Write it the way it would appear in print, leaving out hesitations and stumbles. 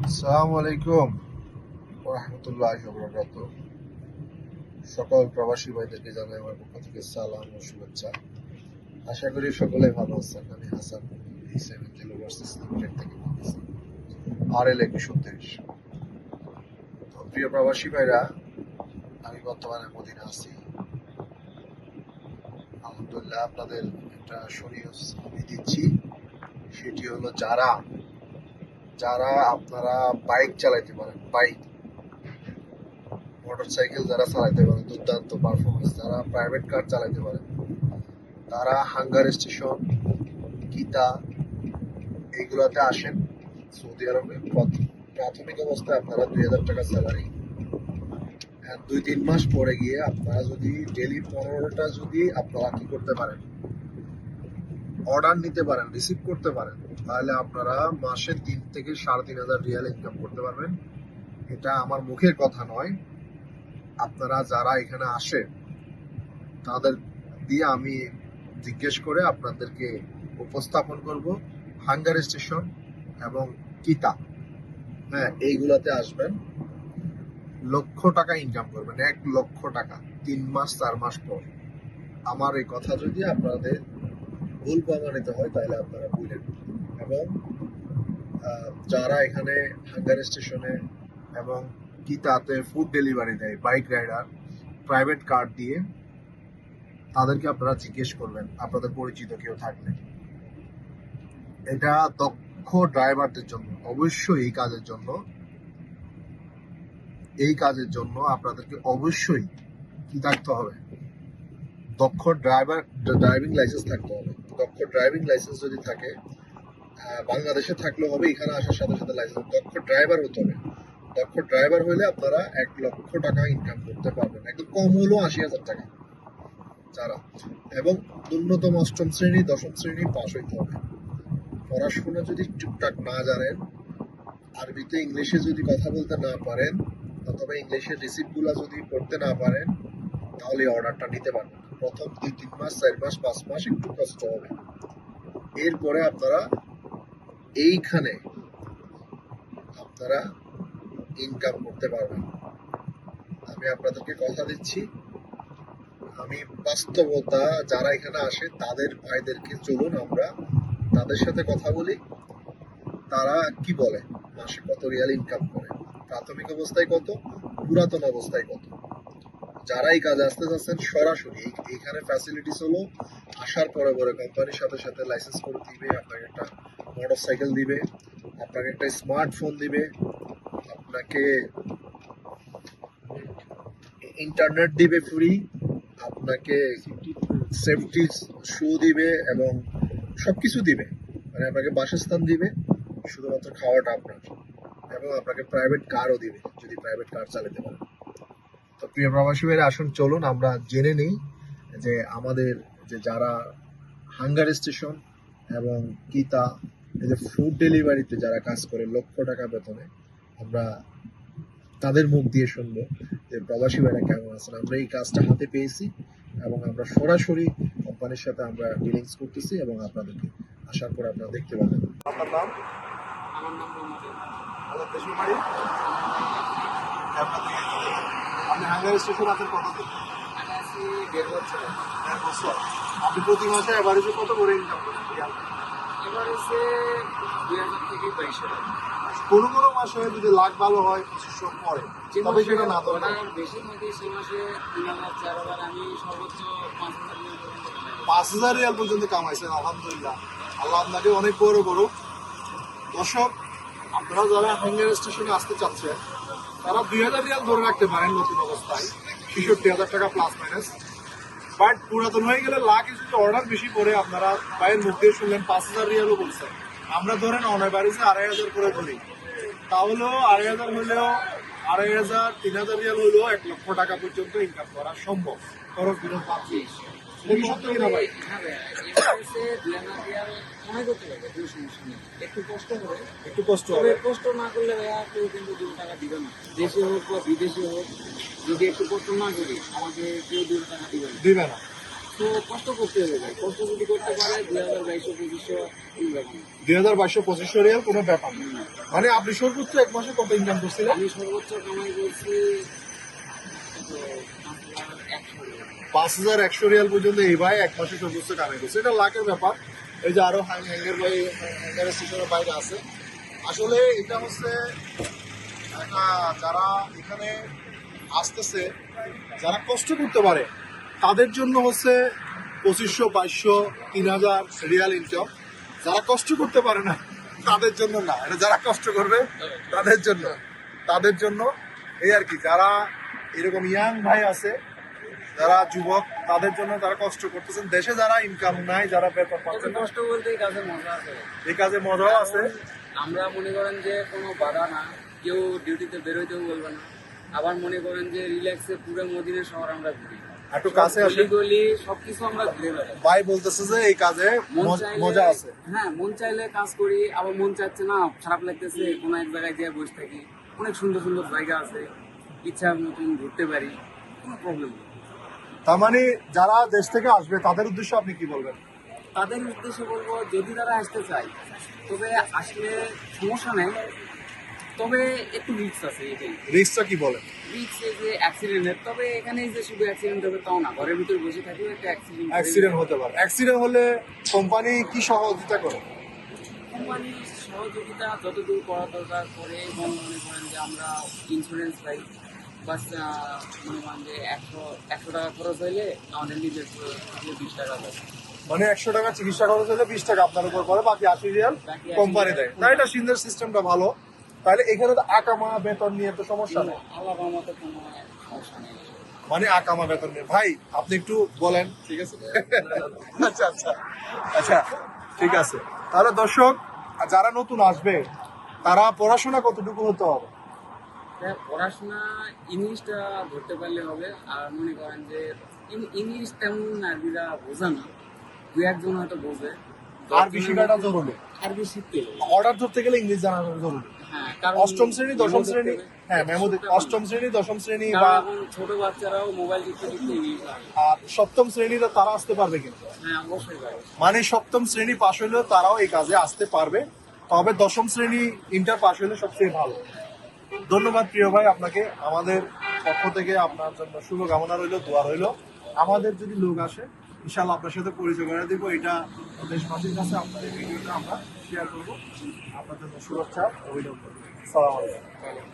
আসসালামু আলাইকুম রহমতুল্লাহি ওয়া বারাকাতুহু। সকল প্রবাসী ভাইদেরকে জানাই আমার পক্ষ থেকে সালাম ও শুভেচ্ছা। আশা করি সকলে ভালো আছেন। আমি Hasan seven zero versus limited থেকে বলতেছি, RL 2130। তো প্রিয় প্রবাসী ভাইরা, আমি বর্তমানে মদিনা আছি। আলহামদুলিল্লাহ, আপনাদের একটা শরীয়ত আমি দিচ্ছি। সেটি হলো যারা যারা আপনারা বাইক চালাইতে পারেন, বাইক মোটরসাইকেল যারা চালাইতে পারেন, দুর্দান্ত পারফরমেন্স, যারা প্রাইভেট কার চালাইতে পারেন, তারা হাঙ্গার স্টেশন, গীতা এইগুলাতে আসেন। সৌদি আরবে প্রাথমিক অবস্থায় আপনারা 2000 টাকা স্যালারি, 2-3 মাস পরে গিয়ে আপনারা যদি ডেলি 15টা যদি আপনারা কি করতে পারেন, অর্ডার নিতে পারেন, রিসিভ করতে পারেন, তাহলে আপনারা মাসে 3 থেকে 3500 রিয়াল ইনকাম করতে পারবেন। এটা আমার মুখের কথা নয়, আপনারা যারা এখানে আসে তাদের দিয়ে আমি জিজ্ঞেস করে আপনাদেরকে উপস্থাপন করব। হাঙ্গার স্টেশন এবং কিতা, হ্যাঁ, এইগুলাতে আসবেন, লক্ষ টাকা ইনকাম করবেন, 1 লক্ষ টাকা 3 মাস 4 মাস পর। আমার এই কথা যদি আপনাদের ভুল প্রমাণিত হয় তাহলে আপনারা বুঝলেন। এবং যারা এখানে হাঙ্গার স্টেশনে এবং কিতাতে ফুড ডেলিভারি দেয়, বাইক রাইডার, প্রাইভেট কার দিয়ে, তাদেরকে আপনারা জিজ্ঞেস করবেন আপনাদের পরিচিত কেউ থাকলে। এটা দক্ষ ড্রাইভারদের জন্য, অবশ্যই এই কাজের জন্য আপনাদেরকে অবশ্যই কি থাকতে হবে, দক্ষ ড্রাইভিং লাইসেন্স থাকতে হবে। দক্ষ ড্রাইভিং লাইসেন্স যদি থাকে, বাংলাদেশে থাকলেও হবে, এখানে আসার সাথে সাথে লাইসেন্স, দক্ষ ড্রাইভার হতে হবে। দক্ষ ড্রাইভার হলে আপনারা 1 লক্ষ টাকা ইনকাম করতে পারবেন, একদম কম হলেও 80,000 টাকা যারা। এবং ন্যূনতম 8ম শ্রেণী 10ম শ্রেণী পাস হইতে হবে। পড়াশোনা যদি টুকটাক না জানেন, আরবিতে ইংলিশে যদি কথা বলতে না পারেন, অথবা ইংলিশের রিসিপ্টগুলো যদি পড়তে না পারেন, তাহলে অর্ডারটা নিতে পারবেন। প্রথম 2-3 মাস 4 মাস 5 মাস একটু কষ্ট হবে, এরপরে আপনারা এইখানে আপনারা ইনকাম করতে পারবেন। আমি আপনাদেরকে কথা দিচ্ছি, আমি বাস্তবতা যারা এখানে আসে তাদের ভাইদেরকে চলুন আমরা তাদের সাথে কথা বলি, তারা কি বলে, মাসে কত রিয়াল ইনকাম করে, প্রাথমিক অবস্থায় কত, পুরাতন অবস্থায় কত। যারা এই কাজে আসতে চাচ্ছেন সরাসরি, এখানে ফ্যাসিলিটিস হলো আসার পরে পরে কোম্পানির সাথে সাথে লাইসেন্স করে দিবে, আপনাকে একটা মোটর সাইকেল দিবে, আপনাকে একটা স্মার্টফোন দিবে, আপনাকে ইন্টারনেট দিবে ফ্রি, আপনাকে সেফটি শু দিবে এবং সবকিছু দিবে। মানে আপনাকে বাসস্থান দিবে, শুধুমাত্র খাওয়াটা আপনার, এবং আপনাকে প্রাইভেট কারও দিবে যদি প্রাইভেট কার চালাতে পারেন। তো প্রিয় প্রবাসী ভাইরা, আসুন চলুন আমরা জেনে নিই যে আমাদের যে যারা হাঙ্গার স্টেশন এবং কিতা, এই যে ফুড ডেলিভারিতে যারা কাজ করে লক্ষ টাকা বেতনে, আমরা তাদের মুখ দিয়ে শুনবো যে প্রবাসী ভাইরা কেমন আছেন। আমরা এই কাজটা হাতে পেয়েছি এবং আমরা সরাসরি কোম্পানির সাথে আমরা ডিলিংস করতেছি এবং আপনাদেরকে আসার পর আপনারা দেখতে পাবেন। আপনার নাম? আমার নাম মোহাম্মদ আমাদের দেশের বাড়ি আপনি হাঙ্গার স্টেশন আছেন কতদিন? আমি আছি 1.5 বছর। 1.5 বছর। আপনি প্রতি মাসে অ্যাভারেজে কত করে ইনকাম করেন? এবার হচ্ছে 2000 থেকে 22,000। কোনো কোনো মাসে যদি লাখ ভালো হয় 2500 পরে, তবে সেটা না তো অর্ডার বেশি থাকে সে মাসে 3,000 4,000, আমি সর্বোচ্চ 5,000 পর্যন্ত 5,000 রিয়াল পর্যন্ত কামাইছেন। আলহামদুলিল্লাহ, আল্লাহ আপনাকে অনেক বড় করুক। দর্শক, আপনারা যারা হাঙ্গার স্টেশনে আসতে চাচ্ছেন তারা 2000 রিয়াল ধরে রাখতে পারেন নতুন অবস্থায়, 66,000 টাকা প্লাস মাইনাস। বাট পুরাতন হয়ে গেলে লাখে যদি অর্ডার বেশি পড়ে, আপনারা বাইরের মুখ দিয়ে শুনলেন 5,000 রিয়ালও বলছেন, আমরা ধরেন অনেক বাড়িতে 2,500 করে ধরি, তাহলেও 2,500 হলেও 2,500 3,000 রিয়াল হলেও 1 লক্ষ টাকা পর্যন্ত ইনকাম করা সম্ভব, খরচ বিরোধ পাচ্ছি। সত্য কিনা ভাই? হ্যাঁ ভাই, এটা হচ্ছে 2,000 রিয়াল মনে করতে পারবে, কোনো সমস্যা নেই। একটু কষ্ট হবে, একটু কষ্ট তবে হবে। কষ্ট না করলে ভাইয়া কেউ কিন্তু 2 টাকা দিবে না। দেশে হোক বা বিদেশে হোক, যদি একটু কষ্ট না করি আমাকে কেউ 2 টাকা দিবে না। দিবে না। তো কষ্ট করতে হবে ভাই, কষ্ট যদি করতে পারে 2022-2500 কোনো ব্যাপার না। 2022-2500 রিয়াল কোনো ব্যাপার না। মানে আপনি সর্বোচ্চ এক মাসে কত ইনকাম করছিলেন? আমি সর্বোচ্চ কামাই করছি তো 5100 রিয়াল পর্যন্ত এই ভাই এক মাসে সর্বোচ্চ কামাই করছে। এটা লাখের ব্যাপার। এই যে আরো হ্যাঙ্গার ভাই হ্যাঙ্গারের স্টেশনের বাইরে আছে। আসলে এটা হচ্ছে একটা যারা এখানে আসতেছে, যারা কষ্ট করতে পারে তাদের জন্য হচ্ছে 2500, 2200, 3000 রিয়াল ইনকাম। যারা কষ্ট করতে পারে না তাদের জন্য না, এটা যারা কষ্ট করবে তাদের জন্য এই আর কি। যারা এরকম ইয়াং ভাই আছে, যারা যুবক, তাদের জন্য তারা কষ্ট করতেছেন। দেশে যারা ইনকাম নাই, যারা বেতন পাচ্ছেন না, কষ্ট বলতে এই কাজে মজা আছে। এই কাজে মজাও আছে। আমরা মনে করেন যে কোনো বাধা না, কেউ ডিউটিতে বেরোইতেও বলবে না। আবার মনে করেন যে রিল্যাক্সে পুরো মদিনা শহর আমরা ঘুরি, একটু কাছে আসে গলি সবকিছু আমরা ঘুরে বেড়াই। ভাই বলতেছে যে এই কাজে মজা আছে। হ্যাঁ, মন চাইলে কাজ করি, আবার মন চাচ্ছে না, খারাপ লাগতেছে, কোনো এক জায়গায় গিয়ে বসে থাকি। অনেক সুন্দর সুন্দর জায়গা আছে, ইচ্ছার মতন ঘুরতে পারি, কোনো প্রবলেম নেই। তার মানে যারা দেশ থেকে আসবে তাদের উদ্দেশ্যে আপনি কি বলবেন? তাদের উদ্দেশ্যে বলবো, যদি তারা আসতে চায় তবে আসলে সমস্যা নেই, তবে একটু রিস্ক আছে। এটাই রিস্কটা কি বলেন? রিস্ক, যে অ্যাক্সিডেন্টের। তবে এখানে যে শুধু অ্যাক্সিডেন্ট হবে তাও না, ঘরের ভিতরে বসে থাকলেও একটা অ্যাক্সিডেন্ট হতে পারে। অ্যাক্সিডেন্ট হলে কোম্পানি কি সহযোগিতা করে? কোম্পানির সহযোগিতা যতদূর করা দরকার করে, এবং মনে করেন যে আমরা ইন্স্যুরেন্স পাই, বাস মনে করেন যে 100 টাকা খরচ হইলে আমাদের নিজের 20 টাকা দেয়। মানে 100 টাকা চিকিৎসা খরচ হলে 20 টাকা আপনার উপর পড়ে, বাকি 80 রিয়াল বাকি 80 কোম্পানি দেয়। তাই এটা সিন্ধের সিস্টেমটা ভালো। তাহলে এখানে তো আকামা বেতন নিয়ে তো সমস্যা নেই। আলাদা মতো কোনো সমস্যা নেই। মানে আকামা বেতন নিয়ে ভাই আপনি একটু বলেন, ঠিক আছে? আচ্ছা আচ্ছা আচ্ছা, ঠিক আছে। তাহলে দর্শক যারা নতুন আসবে তারা পড়াশোনা কতটুকু হতে হবে? পড়াশোনা ইংলিশটা ধরতে পারলে হবে। আর মনে করেন যে ইংলিশ তেমন আরবিরা বোঝে না, দু একজন হয়তো বোঝে। আরবি শেখাটা জরুরি। আরবি শিখতে হবে। অর্ডার ধরতে গেলে ইংলিশ জানা জরুরি। হ্যাঁ, কারণ অষ্টম শ্রেণী, দশম শ্রেণী, হ্যাঁ অষ্টম শ্রেণী, দশম শ্রেণী বা কারণ এখন ছোট বাচ্চারাও মোবাইল টিপতে টিপতে ইংলিশ জানে। আর সপ্তম শ্রেণীতে তারা আসতে পারবে কিন্তু। হ্যাঁ, অবশ্যই ভাই। মানে সপ্তম শ্রেণী পাশ হলেও তারাও এই কাজে আসতে পারবে, তবে দশম শ্রেণী ইন্টার পাশ হলে সবচেয়ে ভালো। ধন্যবাদ প্রিয় ভাই আপনাকে, আমাদের পক্ষ থেকে আপনার জন্য শুভকামনা রইল, দোয়া রইল। আমাদের যদি লোক আসে ইনশাআল্লাহ আপনার সাথে পরিচয় করে দিব। এটা দেশবাসীর কাছে আপনার এই ভিডিওটা আমরা শেয়ার করবো। আপনার জন্য শুভেচ্ছা, অভিনন্দন। সালাম আলাইকুম।